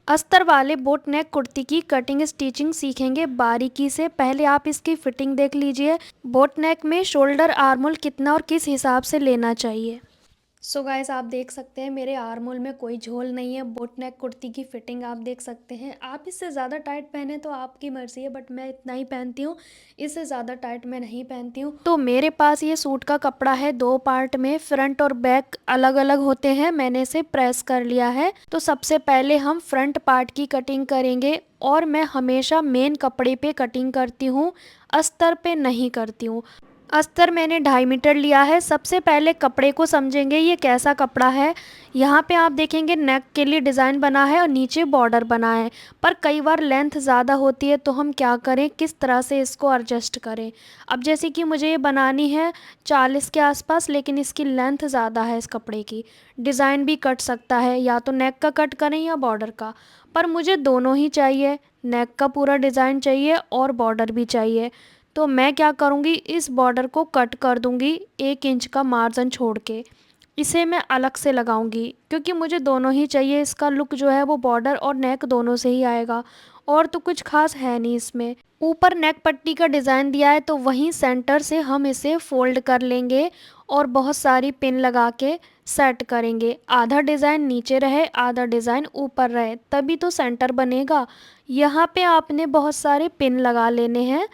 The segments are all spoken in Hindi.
अस्तर वाले बोट नेक कुर्ती की कटिंग स्टिचिंग सीखेंगे बारीकी से। पहले आप इसकी फिटिंग देख लीजिए। बोट नेक में शोल्डर आर्मोल कितना और किस हिसाब से लेना चाहिए। सो गाइस, आप देख सकते हैं मेरे आर्मोल में कोई झोल नहीं है। बोट नेक कुर्ती की फिटिंग आप देख सकते हैं। आप इससे ज़्यादा टाइट पहने तो आपकी मर्ज़ी है, बट मैं इतना ही पहनती हूँ, इससे ज़्यादा टाइट मैं नहीं पहनती हूँ। तो मेरे पास ये सूट का कपड़ा है, 2 पार्ट में, फ्रंट और बैक अलग अलग होते हैं। मैंने इसे प्रेस कर लिया है। तो सबसे पहले हम फ्रंट पार्ट की कटिंग करेंगे, और मैं हमेशा मेन कपड़े पे कटिंग करती हूँ, अस्तर पे नहीं करती हूँ। अस्तर मैंने 2.5 मीटर लिया है। सबसे पहले कपड़े को समझेंगे ये कैसा कपड़ा है। यहाँ पे आप देखेंगे नेक के लिए डिज़ाइन बना है और नीचे बॉर्डर बना है, पर कई बार लेंथ ज़्यादा होती है, तो हम क्या करें, किस तरह से इसको एडजस्ट करें। अब जैसे कि मुझे ये बनानी है 40 के आसपास, लेकिन इसकी लेंथ ज़्यादा है इस कपड़े की। डिज़ाइन भी कट सकता है, या तो नेक का कट करें या बॉर्डर का, पर मुझे दोनों ही चाहिए। नेक का पूरा डिज़ाइन चाहिए और बॉर्डर भी चाहिए। तो मैं क्या करूँगी, इस बॉर्डर को कट कर दूँगी 1 इंच का मार्जिन छोड़ के। इसे मैं अलग से लगाऊंगी, क्योंकि मुझे दोनों ही चाहिए। इसका लुक जो है वो बॉर्डर और नेक दोनों से ही आएगा, और तो कुछ खास है नहीं इसमें। ऊपर नेक पट्टी का डिज़ाइन दिया है, तो वहीं सेंटर से हम इसे फोल्ड कर लेंगे और बहुत सारी पिन लगा के सेट करेंगे। आधा डिज़ाइन नीचे रहे, आधा डिज़ाइन ऊपर रहे, तभी तो सेंटर बनेगा। यहाँ पे आपने बहुत सारे पिन लगा लेने हैं।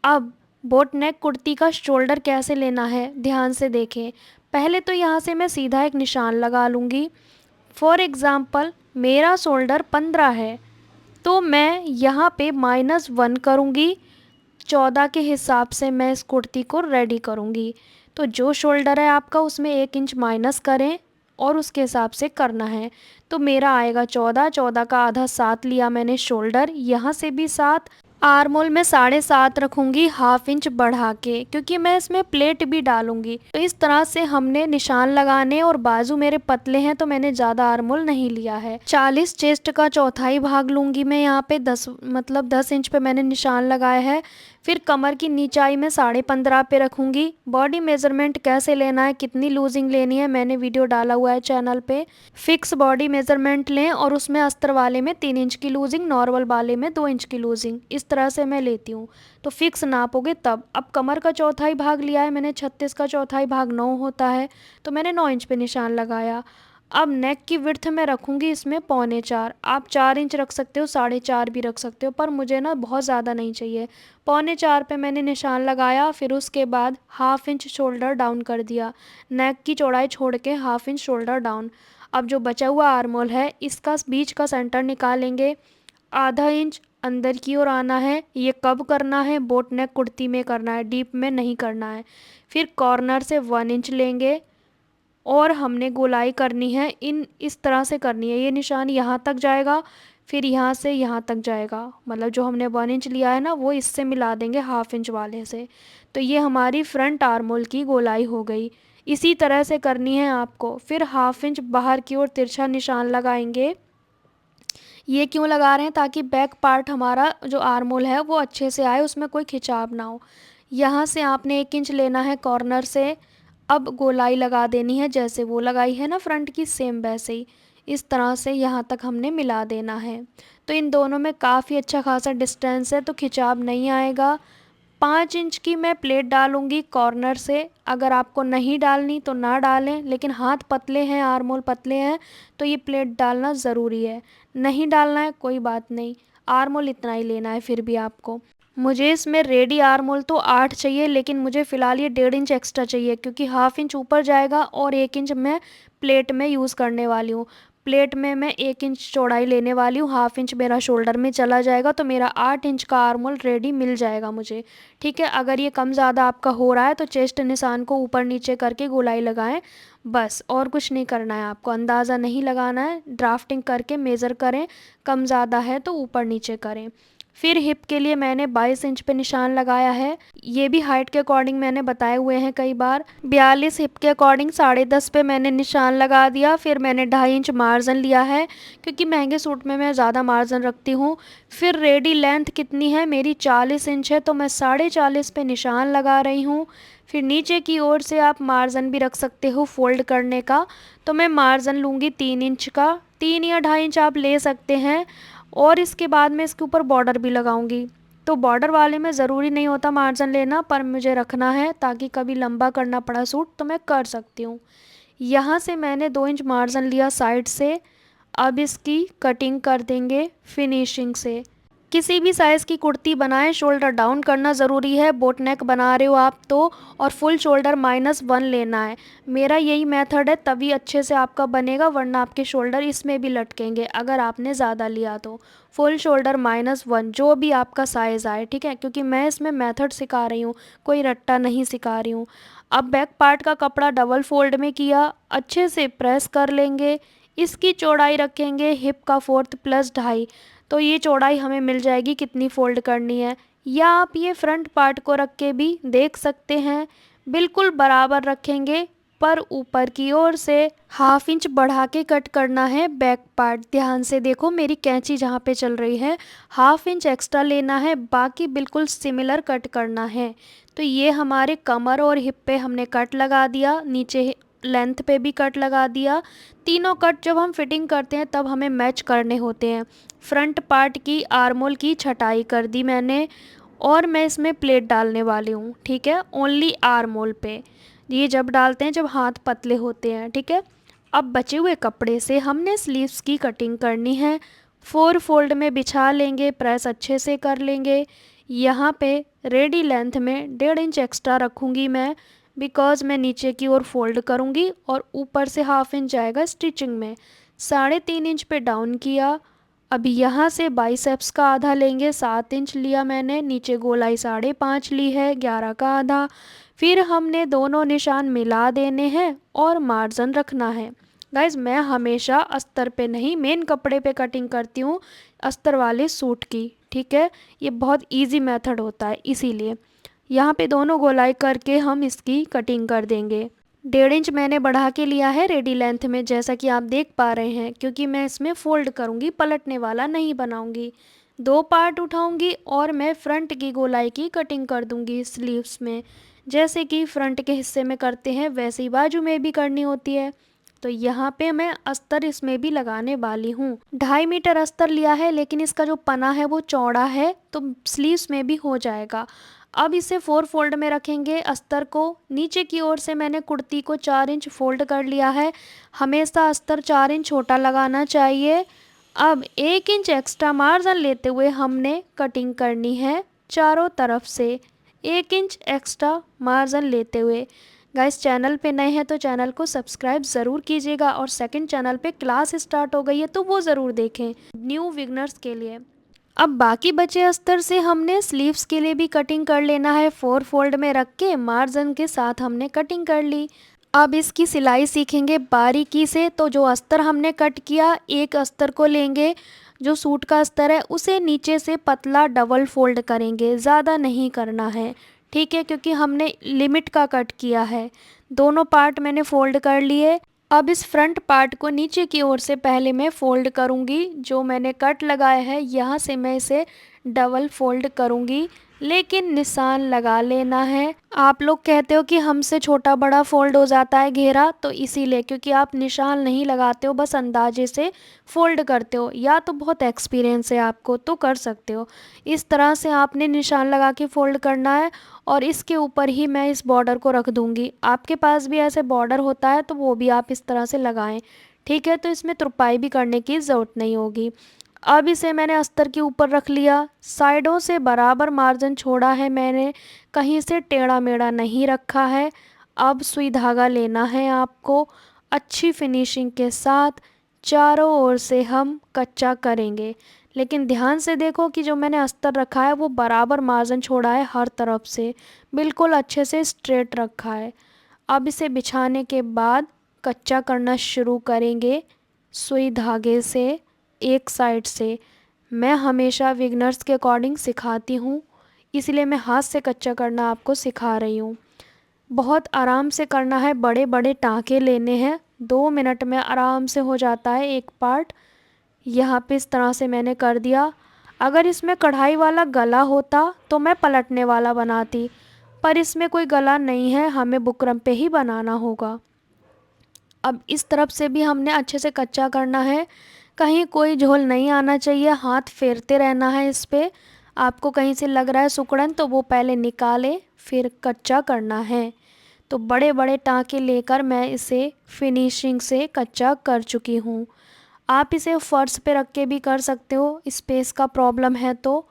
अब बोट नेक कुर्ती का शोल्डर कैसे लेना है, ध्यान से देखें। पहले तो यहाँ से मैं सीधा एक निशान लगा लूँगी। फॉर एग्ज़ाम्पल मेरा शोल्डर 15 है, तो मैं यहाँ पे -1 करूँगी। 14 के हिसाब से मैं इस कुर्ती को रेडी करूँगी। तो जो शोल्डर है आपका, उसमें 1 इंच माइनस करें और उसके हिसाब से करना है। तो मेरा आएगा 14, 14 का आधा 7 लिया मैंने शोल्डर, यहाँ से भी 7। आर्मोल में 7.5 रखूँगी, ½ इंच बढ़ा के, क्योंकि मैं इसमें प्लेट भी डालूँगी। तो इस तरह से हमने निशान लगाने, और बाजू मेरे पतले हैं तो मैंने ज़्यादा आर्मोल नहीं लिया है। 40 चेस्ट का चौथाई भाग लूँगी मैं यहाँ पे। 10 इंच पे मैंने निशान लगाया है। फिर कमर की नीचाई में 15.5 पे रखूँगी। बॉडी मेज़रमेंट कैसे लेना है, कितनी लूजिंग लेनी है, मैंने वीडियो डाला हुआ है चैनल पे। फिक्स बॉडी मेज़रमेंट लें, और उसमें अस्तर वाले में 3 इंच की लूजिंग, नॉर्मल वाले में 2 इंच की लूजिंग, इस तरह से मैं लेती हूँ। तो फिक्स नापोगे तब। अब कमर का चौथाई भाग लिया है मैंने, 36 का चौथाई भाग 9 होता है, तो मैंने 9 इंच पे निशान लगाया। अब नेक की विड्थ में रखूँगी इसमें 3.25। आप 4 इंच रख सकते हो, 4.5 भी रख सकते हो, पर मुझे ना बहुत ज़्यादा नहीं चाहिए। 3.25 पे मैंने निशान लगाया। फिर उसके बाद ½ इंच शोल्डर डाउन कर दिया। नेक की चौड़ाई छोड़ के ½ इंच शोल्डर डाउन। अब जो बचा हुआ आर्मोल है, इसका बीच का सेंटर निकालेंगे। ½ इंच अंदर की ओर आना है। ये कब करना है, बोट नेक कुर्ती में करना है, डीप में नहीं करना है। फिर कॉर्नर से 1 इंच लेंगे, और हमने गोलाई करनी है, इस तरह से करनी है। ये निशान यहाँ तक जाएगा, फिर यहाँ से यहाँ तक जाएगा, मतलब जो हमने 1 इंच लिया है ना, वो इससे मिला देंगे ½ इंच वाले से। तो ये हमारी फ्रंट आर्मोल की गोलाई हो गई। इसी तरह से करनी है आपको। फिर ½ इंच बाहर की ओर तिरछा निशान लगाएंगे। ये क्यों लगा रहे हैं, ताकि बैक पार्ट हमारा जो आर्मोल है वो अच्छे से आए, उसमें कोई खिंचाव ना हो। यहाँ से आपने 1 इंच लेना है कॉर्नर से। अब गोलाई लगा देनी है, जैसे वो लगाई है ना फ्रंट की, सेम वैसे ही इस तरह से यहाँ तक हमने मिला देना है। तो इन दोनों में काफ़ी अच्छा खासा डिस्टेंस है, तो खिंचाव नहीं आएगा। 5 इंच की मैं प्लेट डालूंगी कॉर्नर से। अगर आपको नहीं डालनी तो ना डालें, लेकिन हाथ पतले हैं, आर्मोल पतले हैं, तो ये प्लेट डालना ज़रूरी है। नहीं डालना है कोई बात नहीं, आर्मोल इतना ही लेना है फिर भी आपको। मुझे इसमें रेडी आर्मोल तो 8 चाहिए, लेकिन मुझे फ़िलहाल ये 1.5 इंच एक्स्ट्रा चाहिए, क्योंकि ½ इंच ऊपर जाएगा और 1 इंच मैं प्लेट में यूज़ करने वाली हूँ। प्लेट में मैं 1 इंच चौड़ाई लेने वाली हूँ, ½ इंच मेरा शोल्डर में चला जाएगा, तो मेरा 8 इंच का आर्मोल रेडी मिल जाएगा मुझे। ठीक है, अगर ये कम ज़्यादा आपका हो रहा है तो चेस्ट निशान को ऊपर नीचे करके गोलाई लगाएं, बस, और कुछ नहीं करना है आपको। अंदाज़ा नहीं लगाना है, ड्राफ्टिंग करके मेज़र करें, कम ज़्यादा है तो ऊपर नीचे करें। फिर हिप के लिए मैंने 22 इंच पे निशान लगाया है। ये भी हाइट के अकॉर्डिंग मैंने बताए हुए हैं कई बार। 42 हिप के अकॉर्डिंग 10.5 पे मैंने निशान लगा दिया। फिर मैंने 2.5 इंच मार्जिन लिया है, क्योंकि महंगे सूट में मैं ज़्यादा मार्जिन रखती हूँ। फिर रेडी लेंथ कितनी है मेरी, 40 इंच है, तो मैं 40.5 पे निशान लगा रही हूँ। फिर नीचे की ओर से आप मार्जिन भी रख सकते हो फोल्ड करने का। तो मैं मार्जिन लूँगी 3 इंच का। 3 या 2.5 इंच आप ले सकते हैं। और इसके बाद मैं इसके ऊपर बॉर्डर भी लगाऊंगी। तो बॉर्डर वाले में ज़रूरी नहीं होता मार्जिन लेना, पर मुझे रखना है ताकि कभी लंबा करना पड़ा सूट तो मैं कर सकती हूँ। यहाँ से मैंने 2 इंच मार्जिन लिया साइड से। अब इसकी कटिंग कर देंगे फिनिशिंग से। किसी भी साइज़ की कुर्ती बनाएं, शोल्डर डाउन करना ज़रूरी है। बोट नेक बना रहे हो आप तो, और फुल शोल्डर -1 लेना है। मेरा यही मेथड है, तभी अच्छे से आपका बनेगा, वरना आपके शोल्डर इसमें भी लटकेंगे अगर आपने ज़्यादा लिया तो। फुल शोल्डर -1 जो भी आपका साइज़ आए, ठीक है, क्योंकि मैं इसमें मेथड सिखा रही हूँ, कोई रट्टा नहीं सिखा रही हूँ। अब बैक पार्ट का कपड़ा डबल फोल्ड में किया, अच्छे से प्रेस कर लेंगे। इसकी चौड़ाई रखेंगे हिप का 4th + 2.5। तो ये चौड़ाई हमें मिल जाएगी कितनी फ़ोल्ड करनी है। या आप ये फ्रंट पार्ट को रख के भी देख सकते हैं। बिल्कुल बराबर रखेंगे, पर ऊपर की ओर से 1/2 इंच बढ़ा के कट करना है बैक पार्ट। ध्यान से देखो, मेरी कैंची जहाँ पे चल रही है 1/2 इंच एक्स्ट्रा लेना है, बाकी बिल्कुल सिमिलर कट करना है। तो ये हमारे कमर और हिप पे हमने कट लगा दिया, नीचे लेंथ पे भी कट लगा दिया। तीनों कट जब हम फिटिंग करते हैं तब हमें मैच करने होते हैं। फ्रंट पार्ट की आर्मोल की छटाई कर दी मैंने, और मैं इसमें प्लेट डालने वाली हूँ, ठीक है, ओनली आर्मोल पे। ये जब डालते हैं जब हाथ पतले होते हैं, ठीक है। अब बचे हुए कपड़े से हमने स्लीव्स की कटिंग करनी है। 4 फोल्ड में बिछा लेंगे, प्रेस अच्छे से कर लेंगे। यहाँ पे रेडी लेंथ में 1.5 इंच एक्स्ट्रा रखूँगी मैं, बिकॉज़ मैं नीचे की ओर फोल्ड करूँगी और ऊपर से 1/2 इंच जाएगा स्टिचिंग में। 3.5 इंच पे डाउन किया। अब यहाँ से बाइसेप्स का आधा लेंगे, 7 इंच लिया मैंने, नीचे गोलाई 5.5 ली है, 11 का आधा। फिर हमने दोनों निशान मिला देने हैं और मार्जिन रखना है। गाइज, मैं हमेशा अस्तर पे नहीं, मेन कपड़े पे कटिंग करती हूँ, अस्तर वाले सूट की, ठीक है। ये बहुत इजी मेथड होता है, इसीलिए यहाँ पे दोनों गोलाई करके हम इसकी कटिंग कर देंगे। 1.5 इंच मैंने बढ़ा के लिया है रेडी लेंथ में, जैसा कि आप देख पा रहे हैं, क्योंकि मैं इसमें फ़ोल्ड करूँगी, पलटने वाला नहीं बनाऊँगी। 2 पार्ट उठाऊँगी और मैं फ्रंट की गोलाई की कटिंग कर दूँगी स्लीव्स में। जैसे कि फ्रंट के हिस्से में करते हैं वैसे ही बाजू में भी करनी होती है। तो यहाँ पे मैं अस्तर इसमें भी लगाने वाली हूँ। 2.5 मीटर अस्तर लिया है, लेकिन इसका जो पना है वो चौड़ा है, तो स्लीव्स में भी हो जाएगा। अब इसे 4 फोल्ड में रखेंगे अस्तर को। नीचे की ओर से मैंने कुर्ती को 4 इंच फोल्ड कर लिया है। हमेशा अस्तर 4 इंच छोटा लगाना चाहिए। अब 1 इंच एक्स्ट्रा मार्जिन लेते हुए हमने कटिंग करनी है चारों तरफ से, 1 इंच एक्स्ट्रा मार्जिन लेते हुए। गाइस, चैनल पे नए हैं तो चैनल को सब्सक्राइब ज़रूर कीजिएगा, और सेकंड चैनल पे क्लास स्टार्ट हो गई है तो वो ज़रूर देखें न्यू बिगनर्स के लिए। अब बाकी बचे अस्तर से हमने स्लीव्स के लिए भी कटिंग कर लेना है। 4 फोल्ड में रख के मार्जिन के साथ हमने कटिंग कर ली। अब इसकी सिलाई सीखेंगे बारीकी से। तो जो अस्तर हमने कट किया, एक अस्तर को लेंगे, जो सूट का अस्तर है उसे नीचे से पतला डबल फोल्ड करेंगे, ज़्यादा नहीं करना है, ठीक है, क्योंकि हमने लिमिट का कट किया है। दोनों पार्ट मैंने फोल्ड कर लिए। अब इस फ्रंट पार्ट को नीचे की ओर से पहले मैं फ़ोल्ड करूँगी। जो मैंने कट लगाया है यहाँ से मैं इसे डबल फोल्ड करूँगी, लेकिन निशान लगा लेना है। आप लोग कहते हो कि हमसे छोटा बड़ा फोल्ड हो जाता है घेरा, तो इसीलिए, क्योंकि आप निशान नहीं लगाते हो, बस अंदाजे से फोल्ड करते हो, या तो बहुत एक्सपीरियंस है आपको तो कर सकते हो। इस तरह से आपने निशान लगा के फोल्ड करना है, और इसके ऊपर ही मैं इस बॉर्डर को रख दूँगी। आपके पास भी ऐसे बॉर्डर होता है तो वो भी आप इस तरह से लगाएं, ठीक है। तो इसमें तुरपाई भी करने की ज़रूरत नहीं होगी। अब इसे मैंने अस्तर के ऊपर रख लिया। साइडों से बराबर मार्जिन छोड़ा है मैंने, कहीं से टेढ़ा मेढ़ा नहीं रखा है। अब सुई धागा लेना है आपको, अच्छी फिनिशिंग के साथ चारों ओर से हम कच्चा करेंगे। लेकिन ध्यान से देखो कि जो मैंने अस्तर रखा है वो बराबर मार्जिन छोड़ा है, हर तरफ से बिल्कुल अच्छे से स्ट्रेट रखा है। अब इसे बिछाने के बाद कच्चा करना शुरू करेंगे सुई धागे से, एक साइड से। मैं हमेशा बिगनर्स के अकॉर्डिंग सिखाती हूँ, इसलिए मैं हाथ से कच्चा करना आपको सिखा रही हूँ। बहुत आराम से करना है, बड़े बड़े टाँके लेने हैं, 2 मिनट में आराम से हो जाता है एक पार्ट। यहाँ पे इस तरह से मैंने कर दिया। अगर इसमें कढ़ाई वाला गला होता तो मैं पलटने वाला बनाती, पर इसमें कोई गला नहीं है, हमें बुकरम पे ही बनाना होगा। अब इस तरफ से भी हमने अच्छे से कच्चा करना है, कहीं कोई झोल नहीं आना चाहिए, हाथ फेरते रहना है इस पे। आपको कहीं से लग रहा है सिकुड़न तो वो पहले निकाले फिर कच्चा करना है। तो बड़े बड़े टाँके लेकर मैं इसे फिनिशिंग से कच्चा कर चुकी हूँ। आप इसे फर्श पे रख के भी कर सकते हो, स्पेस का प्रॉब्लम है तो।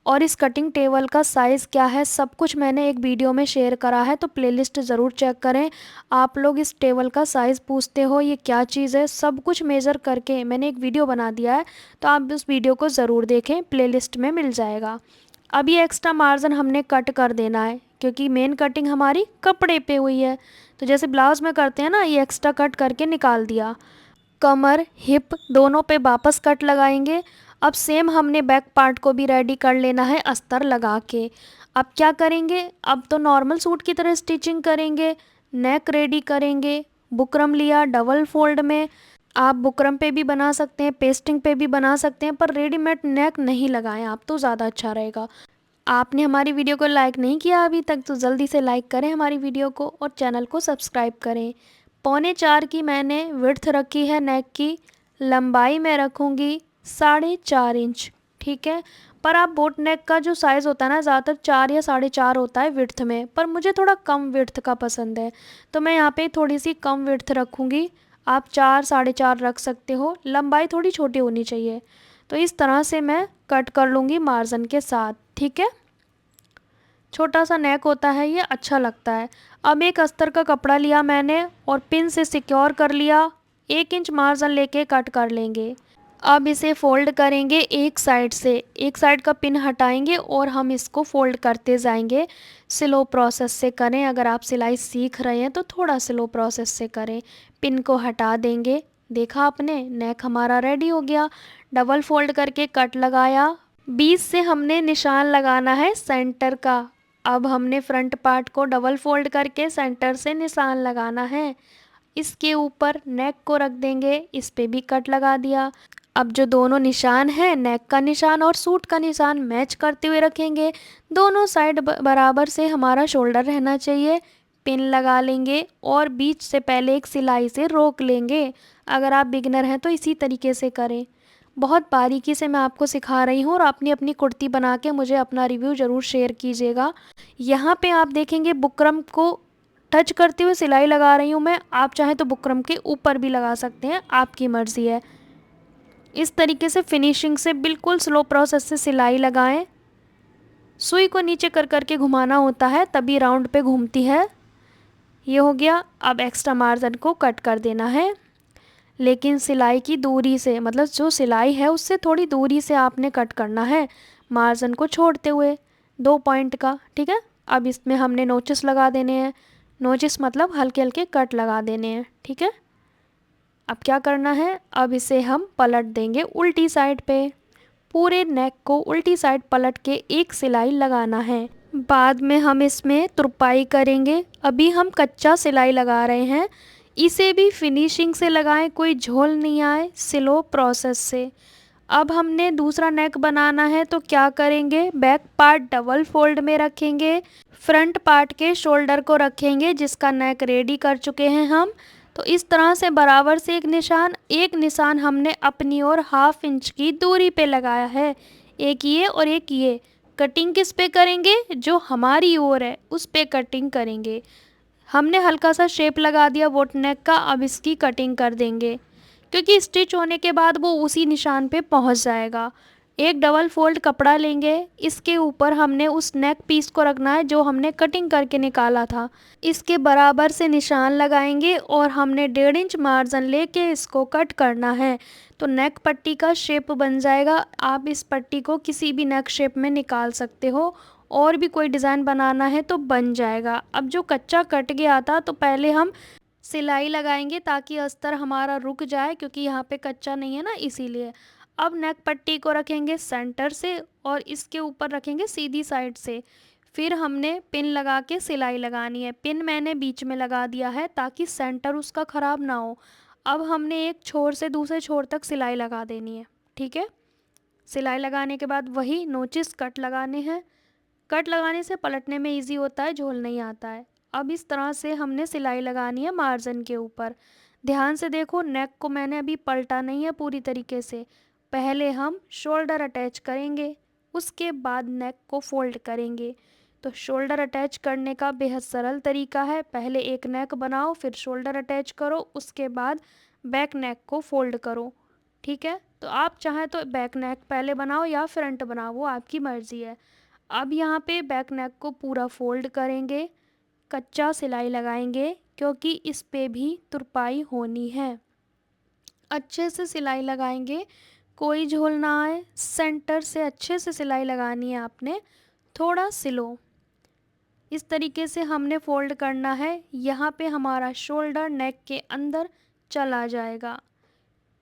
और इस कटिंग टेबल का साइज़ क्या है सब कुछ मैंने एक वीडियो में शेयर करा है, तो प्लेलिस्ट ज़रूर चेक करें। आप लोग इस टेबल का साइज़ पूछते हो ये क्या चीज़ है, सब कुछ मेज़र करके मैंने एक वीडियो बना दिया है, तो आप उस वीडियो को ज़रूर देखें, प्लेलिस्ट में मिल जाएगा। अब ये एक्स्ट्रा मार्जिन हमने कट कर देना है क्योंकि मेन कटिंग हमारी कपड़े पे हुई है। तो जैसे ब्लाउज़ में करते हैं ना, ये एक्स्ट्रा कट करके निकाल दिया। कमर हिप दोनों पे वापस कट लगाएंगे। अब सेम हमने बैक पार्ट को भी रेडी कर लेना है अस्तर लगा के। अब क्या करेंगे, अब तो नॉर्मल सूट की तरह स्टिचिंग करेंगे। नेक रेडी करेंगे, बुकरम लिया डबल फोल्ड में। आप बुकरम पे भी बना सकते हैं, पेस्टिंग पे भी बना सकते हैं, पर रेडीमेड नेक नहीं लगाएं आप, तो ज़्यादा अच्छा रहेगा। आपने हमारी वीडियो को लाइक नहीं किया अभी तक तो जल्दी से लाइक करें हमारी वीडियो को और चैनल को सब्सक्राइब करें। 3.25 की मैंने विड्थ रखी है नेक की, लंबाई मैं रखूँगी 4.5 इंच, ठीक है। पर आप बोट नेक का जो साइज़ होता है ना, ज़्यादातर 4 या 4.5 होता है विड्थ में, पर मुझे थोड़ा कम विड्थ का पसंद है, तो मैं यहाँ पे थोड़ी सी कम विड्थ रखूँगी। आप 4 4.5 रख सकते हो, लंबाई थोड़ी छोटी होनी चाहिए। तो इस तरह से मैं कट कर लूँगी मार्जिन के साथ, ठीक है। छोटा सा नेक होता है ये, अच्छा लगता है। अब एक अस्तर का कपड़ा लिया मैंने और पिन से सिक्योर कर लिया, 1 इंच मार्जिन लेके कट कर लेंगे। अब इसे फोल्ड करेंगे एक साइड से, एक साइड का पिन हटाएंगे और हम इसको फोल्ड करते जाएंगे। स्लो प्रोसेस से करें, अगर आप सिलाई सीख रहे हैं तो थोड़ा स्लो प्रोसेस से करें। पिन को हटा देंगे, देखा आपने, नेक हमारा रेडी हो गया। डबल फोल्ड करके कट लगाया, बीच से हमने निशान लगाना है सेंटर का। अब हमने फ्रंट पार्ट को डबल फोल्ड करके सेंटर से निशान लगाना है। इसके ऊपर नेक को रख देंगे, इस पे भी कट लगा दिया। अब जो दोनों निशान हैं, नेक का निशान और सूट का निशान मैच करते हुए रखेंगे। दोनों साइड बराबर से हमारा शोल्डर रहना चाहिए। पिन लगा लेंगे और बीच से पहले एक सिलाई से रोक लेंगे। अगर आप बिगिनर हैं तो इसी तरीके से करें। बहुत बारीकी से मैं आपको सिखा रही हूँ और अपनी अपनी कुर्ती बना के मुझे अपना रिव्यू ज़रूर शेयर कीजिएगा। यहाँ पे आप देखेंगे बुकरम को टच करते हुए सिलाई लगा रही हूँ मैं, आप चाहें तो बुकरम के ऊपर भी लगा सकते हैं, आपकी मर्ज़ी है। इस तरीके से फिनिशिंग से बिल्कुल स्लो प्रोसेस से सिलाई लगाएं। सुई को नीचे कर करके घुमाना होता है, तभी राउंड पे घूमती है। ये हो गया। अब एक्स्ट्रा मार्जिन को कट कर देना है, लेकिन सिलाई की दूरी से, मतलब जो सिलाई है उससे थोड़ी दूरी से आपने कट करना है, मार्जिन को छोड़ते हुए 2 पॉइंट का, ठीक है। अब इसमें हमने नोचेस लगा देने हैं, नोचेस मतलब हल्के हल्के कट लगा देने हैं, ठीक है। अब क्या करना है, अब इसे हम पलट देंगे उल्टी साइड पे। पूरे नेक को उल्टी साइड पलट के एक सिलाई लगाना है। बाद में हम इसमें तुरपाई करेंगे, अभी हम कच्चा सिलाई लगा रहे हैं। इसे भी फिनिशिंग से लगाएं, कोई झोल नहीं आए, स्लो प्रोसेस से। अब हमने दूसरा नेक बनाना है, तो क्या करेंगे, बैक पार्ट डबल फोल्ड में रखेंगे, फ्रंट पार्ट के शोल्डर को रखेंगे जिसका नेक रेडी कर चुके हैं हम। तो इस तरह से बराबर से एक निशान हमने अपनी ओर 1/2 इंच की दूरी पे लगाया है, एक ये और एक ये। कटिंग किस पे करेंगे, जो हमारी ओर है उस पे कटिंग करेंगे। हमने हल्का सा शेप लगा दिया बोट नेक का, अब इसकी कटिंग कर देंगे क्योंकि स्टिच होने के बाद वो उसी निशान पे पहुंच जाएगा। एक डबल फोल्ड कपड़ा लेंगे, इसके ऊपर हमने उस नेक पीस को रखना है जो हमने कटिंग करके निकाला था। इसके बराबर से निशान लगाएंगे और हमने 1.5 इंच मार्जिन लेके इसको कट करना है, तो नेक पट्टी का शेप बन जाएगा। आप इस पट्टी को किसी भी नेक शेप में निकाल सकते हो, और भी कोई डिज़ाइन बनाना है तो बन जाएगा। अब जो कच्चा कट गया था, तो पहले हम सिलाई लगाएंगे ताकि अस्तर हमारा रुक जाए, क्योंकि यहाँ पे कच्चा नहीं है ना, इसीलिए। अब नेक पट्टी को रखेंगे सेंटर से और इसके ऊपर रखेंगे सीधी साइड से। फिर हमने पिन लगा के सिलाई लगानी है। पिन मैंने बीच में लगा दिया है ताकि सेंटर उसका ख़राब ना हो। अब हमने एक छोर से दूसरे छोर तक सिलाई लगा देनी है, ठीक है। सिलाई लगाने के बाद वही नोचिस कट लगाने हैं। कट लगाने से पलटने में इजी होता है, झोल नहीं आता है। अब इस तरह से हमने सिलाई लगानी है मार्जिन के ऊपर। ध्यान से देखो, नेक को मैंने अभी पलटा नहीं है पूरी तरीके से। पहले हम शोल्डर अटैच करेंगे, उसके बाद नेक को फोल्ड करेंगे। तो शोल्डर अटैच करने का बेहद सरल तरीका है, पहले एक नेक बनाओ, फिर शोल्डर अटैच करो, उसके बाद बैक नेक को फोल्ड करो। ठीक है, तो आप चाहें तो बैक नेक पहले बनाओ या फ्रंट बनाओ, वो आपकी मर्ज़ी है। अब यहाँ पे बैक नेक को पूरा फोल्ड करेंगे, कच्चा सिलाई लगाएंगे क्योंकि इस पे भी तुरपाई होनी है। अच्छे से सिलाई लगाएंगे, कोई झोल ना आए, सेंटर से अच्छे से सिलाई लगानी है आपने, थोड़ा सिलो। इस तरीके से हमने फोल्ड करना है। यहाँ पे हमारा शोल्डर नेक के अंदर चला जाएगा।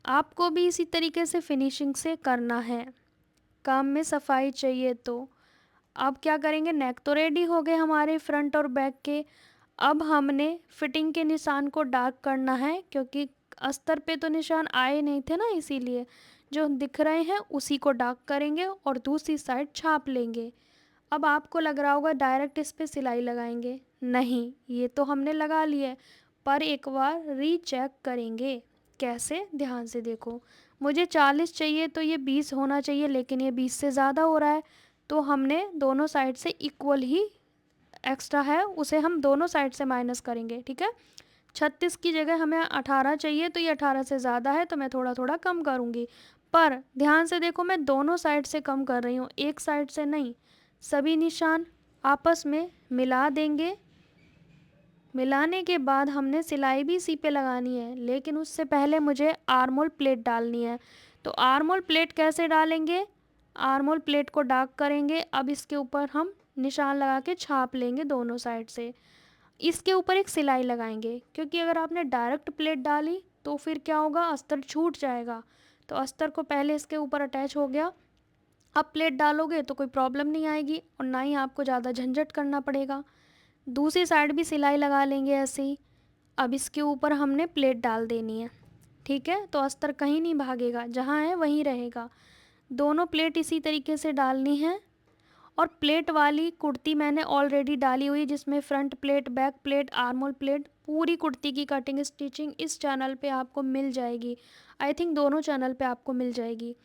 आपको भी इसी तरीके से फिनिशिंग से करना है, काम में सफाई चाहिए तो। अब क्या करेंगे, नेक तो रेडी हो गए हमारे फ्रंट और बैक के। अब हमने फिटिंग के निशान को डार्क करना है क्योंकि अस्तर पे तो निशान आए नहीं थे ना, इसीलिए जो दिख रहे हैं उसी को डार्क करेंगे और दूसरी साइड छाप लेंगे। अब आपको लग रहा होगा डायरेक्ट इस पे सिलाई लगाएंगे, नहीं, ये तो हमने लगा लिया है, पर एक बार रीचेक करेंगे। कैसे, ध्यान से देखो, मुझे 40 चाहिए तो ये 20 होना चाहिए, लेकिन ये 20 से ज़्यादा हो रहा है, तो हमने दोनों साइड से इक्वल ही एक्स्ट्रा है उसे हम दोनों साइड से माइनस करेंगे। ठीक है, 36 की जगह हमें 18 चाहिए, तो ये 18 से ज़्यादा है तो मैं थोड़ा थोड़ा कम करूँगी। पर ध्यान से देखो, मैं दोनों साइड से कम कर रही हूँ, एक साइड से नहीं। सभी निशान आपस में मिला देंगे। मिलाने के बाद हमने सिलाई भी इसी पे लगानी है, लेकिन उससे पहले मुझे आर्मोल प्लेट डालनी है। तो आर्मोल प्लेट कैसे डालेंगे, आर्मोल प्लेट को डार्क करेंगे। अब इसके ऊपर हम निशान लगा के छाप लेंगे दोनों साइड से। इसके ऊपर एक सिलाई लगाएंगे, क्योंकि अगर आपने डायरेक्ट प्लेट डाली तो फिर क्या होगा, अस्तर छूट जाएगा। तो अस्तर को पहले इसके ऊपर अटैच हो गया। अब प्लेट डालोगे तो कोई प्रॉब्लम नहीं आएगी और ना ही आपको ज़्यादा झंझट करना पड़ेगा। दूसरी साइड भी सिलाई लगा लेंगे ऐसे ही। अब इसके ऊपर हमने प्लेट डाल देनी है। ठीक है, तो अस्तर कहीं नहीं भागेगा, जहाँ है वहीं रहेगा। दोनों प्लेट इसी तरीके से डालनी है। और प्लेट वाली कुर्ती मैंने ऑलरेडी डाली हुई, जिसमें front plate, back plate, आर्मोल plate, पूरी कुर्ती की कटिंग स्टिचिंग इस चैनल पे आपको मिल जाएगी। आई थिंक दोनों चैनल पे आपको मिल जाएगी।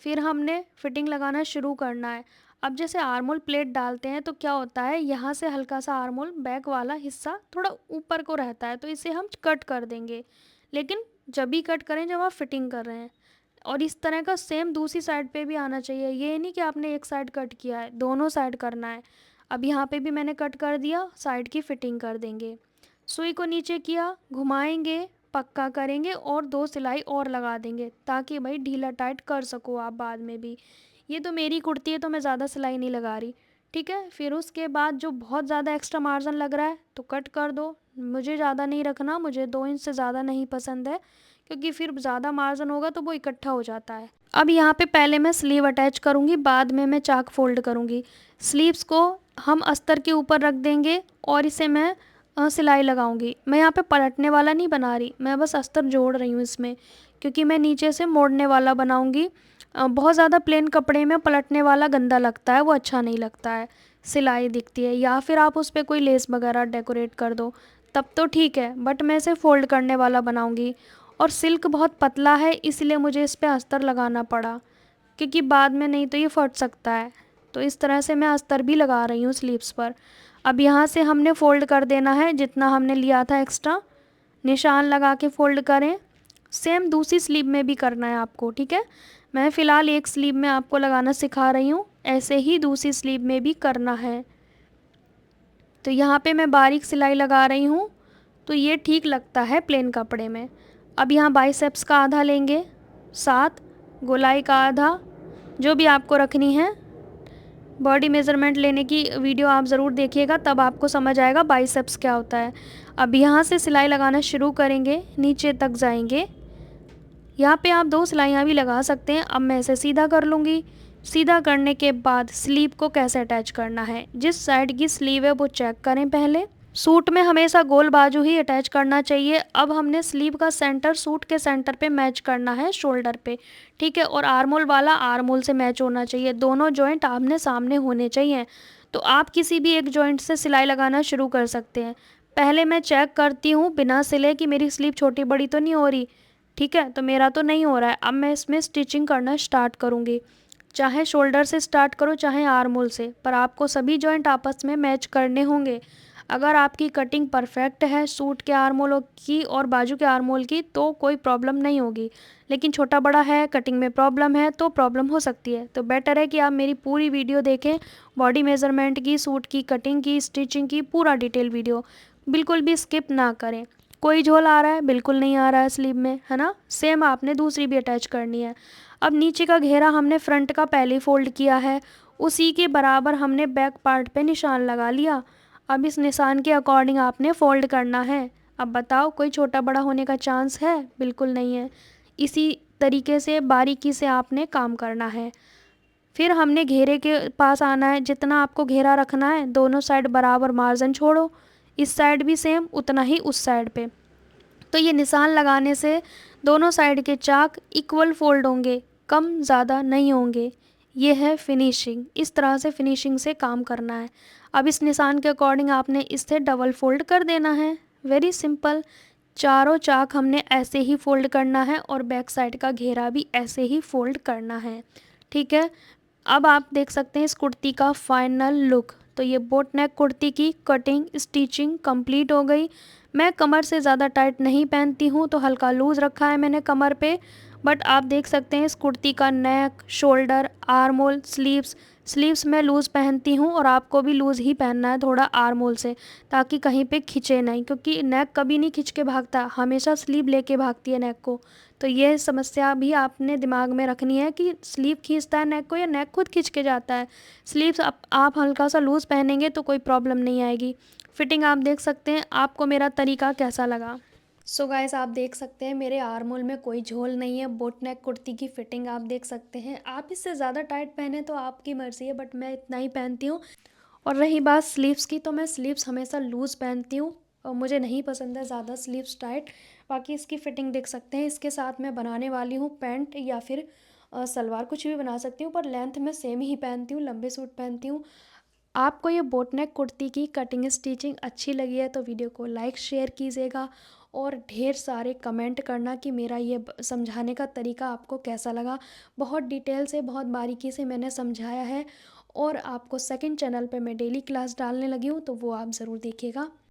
फिर हमने फिटिंग लगाना शुरू करना है। अब जैसे आर्मोल प्लेट डालते हैं तो क्या होता है, यहाँ से हल्का सा आर्मोल बैक वाला हिस्सा थोड़ा ऊपर को रहता है, तो इसे हम कट कर देंगे। लेकिन जब भी कट करें जब आप फिटिंग कर रहे हैं। और इस तरह का सेम दूसरी साइड पे भी आना चाहिए, ये नहीं कि आपने एक साइड कट किया है, दोनों साइड करना है। अब यहाँ पे भी मैंने कट कर दिया, साइड की फिटिंग कर देंगे। सुई को नीचे किया, घुमाएंगे, पक्का करेंगे और 2 सिलाई और लगा देंगे, ताकि भाई ढीला टाइट कर सको आप बाद में भी। ये तो मेरी कुर्ती है तो मैं ज़्यादा सिलाई नहीं लगा रही। ठीक है, फिर उसके बाद जो बहुत ज़्यादा एक्स्ट्रा मार्जिन लग रहा है तो कट कर दो। मुझे ज़्यादा नहीं रखना, मुझे 2 इंच से ज़्यादा नहीं पसंद है, क्योंकि फिर ज़्यादा मार्जिन होगा तो वो इकट्ठा हो जाता है। अब यहाँ पे पहले मैं स्लीव अटैच करूँगी, बाद में मैं चाक फोल्ड करूँगी। स्लीव्स को हम अस्तर के ऊपर रख देंगे और इसे मैं सिलाई लगाऊंगी। मैं यहाँ पे पलटने वाला नहीं बना रही, मैं बस अस्तर जोड़ रही हूँ इसमें, क्योंकि मैं नीचे से मोड़ने वाला बनाऊंगी। बहुत ज़्यादा प्लेन कपड़े में पलटने वाला गंदा लगता है, वो अच्छा नहीं लगता है, सिलाई दिखती है। या फिर आप उस पर कोई लेस वगैरह डेकोरेट कर दो तब तो ठीक है, बट मैं इसे फ़ोल्ड करने वाला बनाऊंगी। और सिल्क बहुत पतला है, इसलिए मुझे इस पर अस्तर लगाना पड़ा, क्योंकि बाद में नहीं तो ये फट सकता है। तो इस तरह से मैं अस्तर भी लगा रही हूँ स्लीव्स पर। अब यहाँ से हमने फ़ोल्ड कर देना है जितना हमने लिया था एक्स्ट्रा, निशान लगा के फ़ोल्ड करें। सेम दूसरी स्लीव में भी करना है आपको। ठीक है, मैं फ़िलहाल एक स्लीव में आपको लगाना सिखा रही हूँ, ऐसे ही दूसरी स्लीव में भी करना है। तो यहाँ पे मैं बारीक सिलाई लगा रही हूँ, तो ये ठीक लगता है प्लेन कपड़े में। अब यहाँ बाइसेप्स का आधा लेंगे, 7 गोलाई का आधा, जो भी आपको रखनी है। बॉडी मेज़रमेंट लेने की वीडियो आप ज़रूर देखिएगा, तब आपको समझ आएगा बाइसेप्स क्या होता है। अब यहाँ से सिलाई लगाना शुरू करेंगे, नीचे तक जाएंगे। यहाँ पे आप 2 सिलाइयाँ भी लगा सकते हैं। अब मैं इसे सीधा कर लूँगी। सीधा करने के बाद स्लीव को कैसे अटैच करना है, जिस साइड की स्लीव है वो चेक करें पहले। सूट में हमेशा गोल बाजू ही अटैच करना चाहिए। अब हमने स्लीव का सेंटर सूट के सेंटर पे मैच करना है, शोल्डर पे। ठीक है, और आर्मोल वाला आर्मोल से मैच होना चाहिए, दोनों जॉइंट आमने सामने होने चाहिए। तो आप किसी भी एक जॉइंट से सिलाई लगाना शुरू कर सकते हैं। पहले मैं चेक करती हूँ बिना सिले कि मेरी स्लीव छोटी बड़ी तो नहीं हो रही। ठीक है, तो मेरा तो नहीं हो रहा है। अब मैं इसमें स्टिचिंग करना स्टार्ट करूँगी। चाहे शोल्डर से स्टार्ट करो चाहे आर्म होल से, पर आपको सभी जॉइंट आपस में मैच करने होंगे। अगर आपकी कटिंग परफेक्ट है सूट के आर्म होल की और बाजू के आर्म होल की तो कोई प्रॉब्लम नहीं होगी। लेकिन छोटा बड़ा है, कटिंग में प्रॉब्लम है तो प्रॉब्लम हो सकती है। तो बेटर है कि आप मेरी पूरी वीडियो देखें, बॉडी मेज़रमेंट की, सूट की कटिंग की, स्टिचिंग की, पूरा डिटेल वीडियो, बिल्कुल भी स्किप ना करें। कोई झोल आ रहा है? बिल्कुल नहीं आ रहा है स्लीव में, है ना। सेम आपने दूसरी भी अटैच करनी है। अब नीचे का घेरा हमने फ्रंट का पहले फोल्ड किया है, उसी के बराबर हमने बैक पार्ट पे निशान लगा लिया। अब इस निशान के अकॉर्डिंग आपने फ़ोल्ड करना है। अब बताओ कोई छोटा बड़ा होने का चांस है? बिल्कुल नहीं है। इसी तरीके से बारीकी से आपने काम करना है। फिर हमने घेरे के पास आना है, जितना आपको घेरा रखना है दोनों साइड बराबर मार्जिन छोड़ो, इस साइड भी सेम उतना ही उस साइड पे। तो ये निशान लगाने से दोनों साइड के चाक इक्वल फोल्ड होंगे, कम ज़्यादा नहीं होंगे। ये है फिनिशिंग। इस तरह से फिनिशिंग से काम करना है। अब इस निशान के अकॉर्डिंग आपने इससे डबल फोल्ड कर देना है। Very simple. चारों चाक हमने ऐसे ही फोल्ड करना है और बैक साइड का घेरा भी ऐसे ही फोल्ड करना है। ठीक है। अब आप देख सकते हैं इस कुर्ती का फाइनल लुक। तो ये बोट नेक कुर्ती की कटिंग स्टिचिंग कंप्लीट हो गई। मैं कमर से ज़्यादा टाइट नहीं पहनती हूँ तो हल्का लूज़ रखा है मैंने कमर पे। बट आप देख सकते हैं इस कुर्ती का नेक, शोल्डर, आर्म होल, स्लीव्स मैं लूज़ पहनती हूँ और आपको भी लूज़ ही पहनना है थोड़ा आर्म होल से, ताकि कहीं पे खिंचे नहीं, क्योंकि नेक कभी नहीं खिंच के भागता, हमेशा स्लीव लेके भागती है नेक को। तो ये समस्या भी आपने दिमाग में रखनी है कि स्लीव खींचता है नेक को या नेक खुद खींच के जाता है। स्लीव्स आप हल्का सा लूज़ पहनेंगे तो कोई प्रॉब्लम नहीं आएगी। फिटिंग आप देख सकते हैं। आपको मेरा तरीका कैसा लगा? सो गाइस, आप देख सकते हैं मेरे आर्म होल में कोई झोल नहीं है। बोट नेक कुर्ती की फिटिंग आप देख सकते हैं। आप इससे ज़्यादा टाइट पहने तो आपकी मर्ज़ी है, बट मैं इतना ही पहनती हूँ। और रही बात स्लीव्स की, तो मैं स्लीव्स हमेशा लूज़ पहनती हूँ और मुझे नहीं पसंद है ज़्यादा स्लीव्स टाइट। बाकी इसकी फ़िटिंग देख सकते हैं। इसके साथ मैं बनाने वाली हूँ पैंट या फिर सलवार, कुछ भी बना सकती हूँ, पर लेंथ में सेम ही पहनती हूँ, लंबे सूट पहनती हूँ। आपको ये बोट नेक कुर्ती की कटिंग स्टिचिंग अच्छी लगी है तो वीडियो को लाइक शेयर कीजिएगा और ढेर सारे कमेंट करना कि मेरा ये समझाने का तरीका आपको कैसा लगा। बहुत डिटेल से, बहुत बारीकी से मैंने समझाया है। और आपको सेकंड चैनल पे मैं डेली क्लास डालने लगी हूँ तो वो आप ज़रूर देखिएगा।